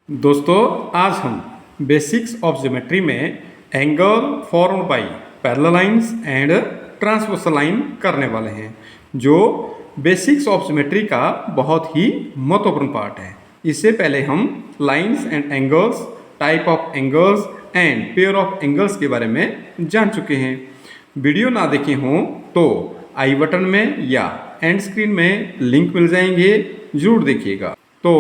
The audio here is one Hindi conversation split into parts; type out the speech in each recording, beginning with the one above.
दोस्तों, आज हम बेसिक्स ऑफ ज्योमेट्री में angle formed by parallel lines and transversal line करने वाले हैं, जो बेसिक्स ऑफ ज्योमेट्री का बहुत ही महत्वपूर्ण पार्ट है। इससे पहले हम lines and angles, type of angles and pair of angles के बारे में जान चुके हैं। वीडियो ना देखे हों तो आई बटन में या एंड स्क्रीन में लिंक मिल जाएंगे, जरूर देखिएगा। तो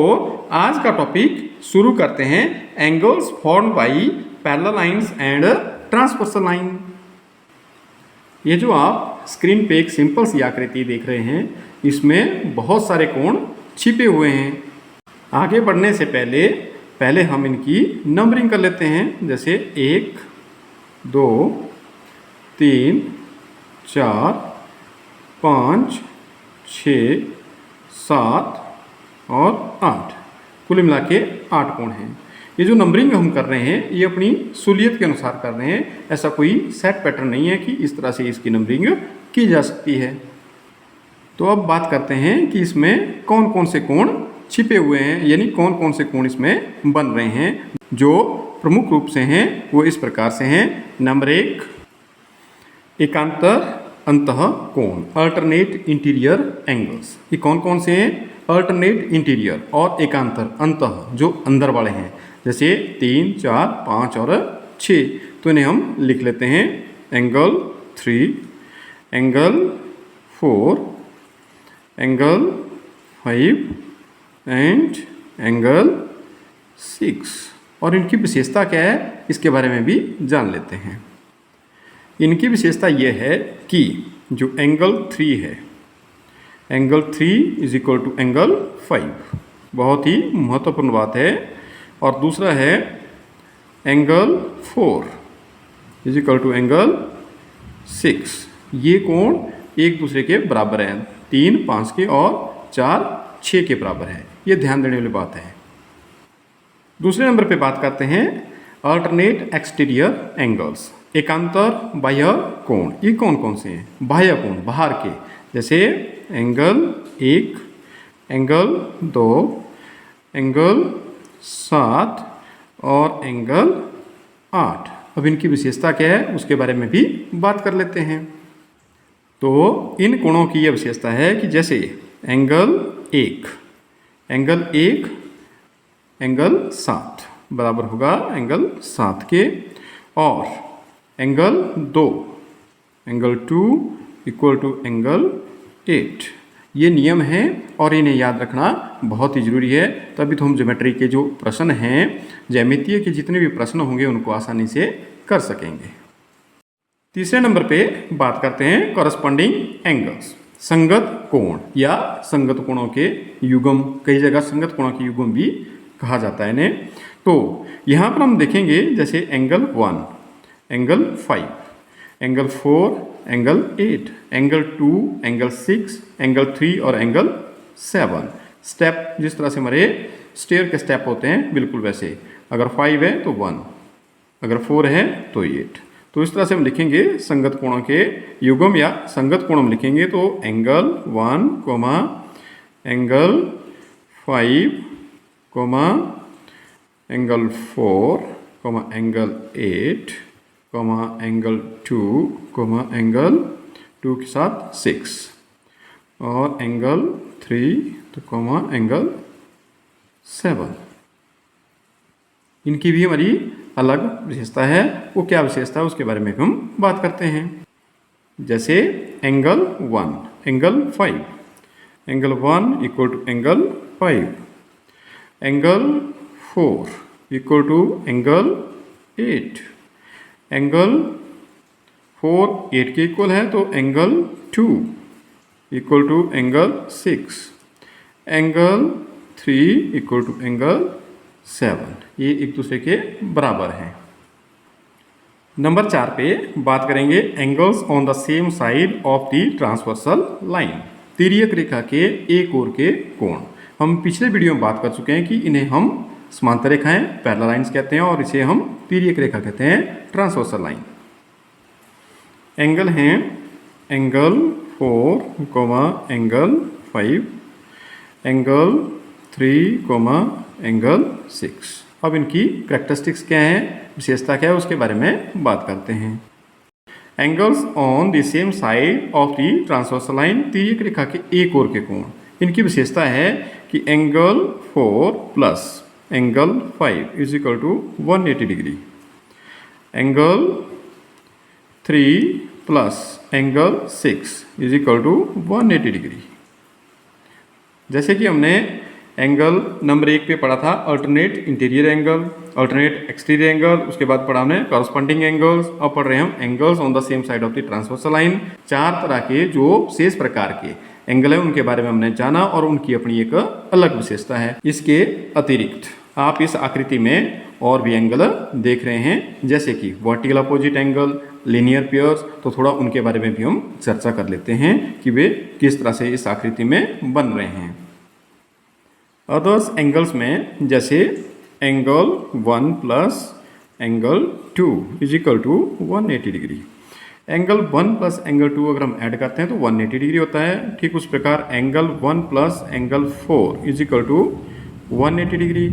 आज का टॉपिक शुरू करते हैं, angles formed by parallel lines and transversal line. ये जो आप स्क्रीन पे एक सिंपल सी आकृति देख रहे हैं, इसमें बहुत सारे कोण छिपे हुए हैं। आगे बढ़ने से पहले हम इनकी नंबरिंग कर लेते हैं, जैसे 1, 2, 3, 4, 5, 6, 7 और 8। कुल मिला के 8 कोण हैं। ये जो नंबरिंग हम कर रहे हैं, ये अपनी सहूलियत के अनुसार कर रहे हैं। ऐसा कोई सेट पैटर्न नहीं है कि इस तरह से इसकी नंबरिंग की जा सकती है। तो अब बात करते हैं कि इसमें कौन कौन से कोण छिपे हुए हैं, यानी कौन कौन से कोण इसमें बन रहे हैं। जो प्रमुख रूप से हैं वो इस प्रकार से हैं। नंबर 1, एकांतर अंतः कोण, अल्टरनेट इंटीरियर एंगल्स। ये कौन कौन से हैं? अल्टरनेट इंटीरियर और एकांतर अंतः, जो अंदर वाले हैं, जैसे 3, 4, 5 और 6। तो इन्हें हम लिख लेते हैं angle 3, angle 4, angle 5 and angle 6। और इनकी विशेषता क्या है, इसके बारे में भी जान लेते हैं। इनकी विशेषता यह है कि जो एंगल 3 है, angle 3 is equal to angle 5, बहुत ही महत्वपूर्ण बात है। और दूसरा है angle 4 is equal to angle 6। ये कोण एक दूसरे के बराबर हैं, 3 5 के और 4 6 के बराबर है। ये ध्यान देने वाली बात है। दूसरे नंबर पे बात करते हैं अल्टरनेट एक्सटीरियर एंगल्स, एकांतर बाह्य कोण। ये कौन कौन से हैं? बाह्य कोण, बाहर के, जैसे एंगल 1, एंगल 2, एंगल 7 और एंगल 8। अब इनकी विशेषता क्या है, उसके बारे में भी बात कर लेते हैं। तो इन कोणों की यह विशेषता है कि जैसे एंगल 1, एंगल 1 एंगल 7 बराबर होगा एंगल 7 के, और angle 2, angle 2 equal to angle 8। ये नियम है और इन्हें याद रखना बहुत ही जरूरी है। तभी तो हम ज्योमेट्री के जो प्रश्न हैं, ज्यामितीय के जितने भी प्रश्न होंगे, उनको आसानी से कर सकेंगे। तीसरे नंबर पे बात करते हैं कॉरस्पॉन्डिंग एंगल्स, संगत कोण या संगत कोणों के युग्म। कई जगह संगत कोणों के युग्म भी कहा जाता है इन्हें। तो यहाँ पर हम देखेंगे, जैसे angle 1, angle 5, angle 4, angle 8, angle 2, angle 6, angle 3 और एंगल 7। स्टेप जिस तरह से हमारे स्टेयर के स्टेप होते हैं, बिल्कुल वैसे। अगर 5 है तो 1, अगर 4 है तो 8। तो इस तरह से हम लिखेंगे संगत कोणों के युग्म या संगत कोण हम लिखेंगे। तो angle 1, angle 5, angle 4, angle 8, angle 2, angle 2 के साथ 6, और एंगल 3 तो एंगल 7। इनकी भी हमारी अलग विशेषता है। वो क्या विशेषता है, उसके बारे में हम बात करते हैं। जैसे angle 1, angle 5, angle 1 equal to angle 5, angle 4 equal to angle 8, angle 4 8 के इक्वल है, तो angle 2 equal to angle 6, angle 3 equal to angle 7। ये एक दूसरे के बराबर हैं। नंबर 4 पे बात करेंगे angles on the same side of the transversal line, तिर्यक रेखा के एक ओर के कोण। हम पिछले वीडियो में बात कर चुके हैं कि इन्हें हम समांतर रेखाएं, पैरेलल लाइंस कहते हैं, और इसे हम तिर्यक रेखा कहते हैं, ट्रांसवर्सल लाइन। एंगल हैं एंगल 4, एंगल 5, एंगल 3, एंगल 6। अब इनकी करैक्टरिस्टिक्स क्या है, विशेषता क्या है, उसके बारे में बात करते हैं। Angles on the same side of the transversal line, तिर्यक रेखा के एक ओर के कोण। इनकी विशेषता है कि angle 4 plus angle 5 is equal to 180 degree, angle 3 plus angle 6 is equal to 180 degree. जैसे कि हमने एंगल नंबर 1 पे पढ़ा था alternate interior angle, alternate exterior angle, उसके बाद पढ़ा हमने कॉरस्पॉन्डिंग एंगल्स। अब पढ़ रहे हैं हम angles on the same side of the transversal line. 4 तरह के जो शेष प्रकार के एंगल है उनके बारे में हमने जाना और उनकी अपनी एक अलग विशेषता है। इसके अतिरिक्त आप इस आकृति में और भी एंगल देख रहे हैं, जैसे कि vertical opposite angle, linear pairs, तो थोड़ा उनके बारे में भी हम चर्चा कर लेते हैं कि वे किस तरह से इस आकृति में बन रहे हैं। अदर्स एंगल्स में जैसे angle 1 plus angle 2 is equal to 180 degree. Angle 1 plus angle 2 अगर हम ऐड करते हैं तो 180 डिग्री होता है। ठीक उस प्रकार angle 1 plus angle 4 is equal to 180 degree.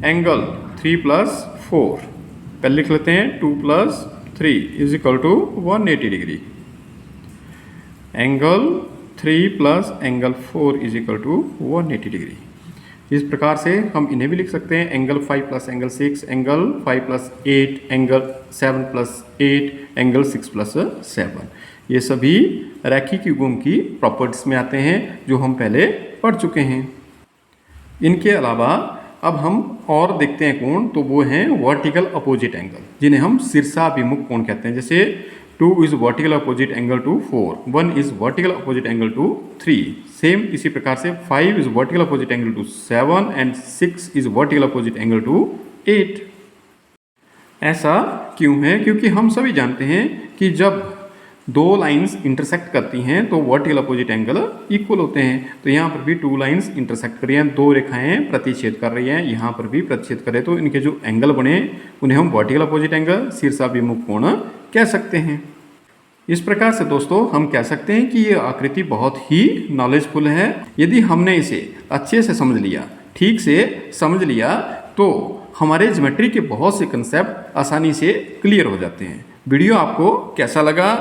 Angle 3 plus 4 पहले लिख लेते हैं 2 plus 3 is equal to 180 degree. Angle 3 plus angle 4 is equal to 180 degree. इस प्रकार से हम इन्हें भी लिख सकते हैं angle 5 plus angle 6, angle 5 plus 8, angle 7 plus 8, angle 6 plus 7। ये सभी रैखिक युग्म की प्रॉपर्टीज में आते हैं जो हम पहले पढ़ चुके हैं। इनके अलावा अब हम और देखते हैं कोण, तो वो हैं वर्टिकल अपोजिट एंगल, जिन्हें हम शीर्षाभिमुख कोण कहते हैं। जैसे 2 is vertical opposite angle to 4, 1 is vertical opposite angle to 3, same इसी प्रकार से 5 is vertical opposite angle to 7 and 6 is vertical opposite angle to 8। ऐसा क्यों है? क्योंकि हम सभी जानते हैं कि जब दो लाइंस इंटरसेक्ट करती हैं तो वर्टिकल अपोजिट एंगल इक्वल होते हैं। तो यहाँ पर भी 2 लाइंस इंटरसेक्ट कर रही हैं, 2 रेखाएं प्रतिच्छेद कर रही हैं, यहाँ पर भी प्रतिच्छेद करें तो इनके जो एंगल बने उन्हें हम वर्टिकल अपोजिट एंगल, शीर्षाभिमुख कोण कह सकते हैं। इस प्रकार से दोस्तों हम कह सकते हैं कि ये आकृति बहुत ही नॉलेजफुल है। यदि हमने इसे अच्छे से समझ लिया, ठीक से समझ लिया, तो हमारे ज्योमेट्री के बहुत से कंसेप्ट आसानी से क्लियर हो जाते हैं। वीडियो आपको कैसा लगा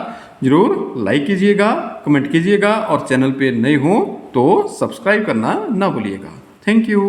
जरूर लाइक कीजिएगा, कमेंट कीजिएगा और चैनल पे नए हो तो सब्सक्राइब करना ना भूलिएगा। Thank you.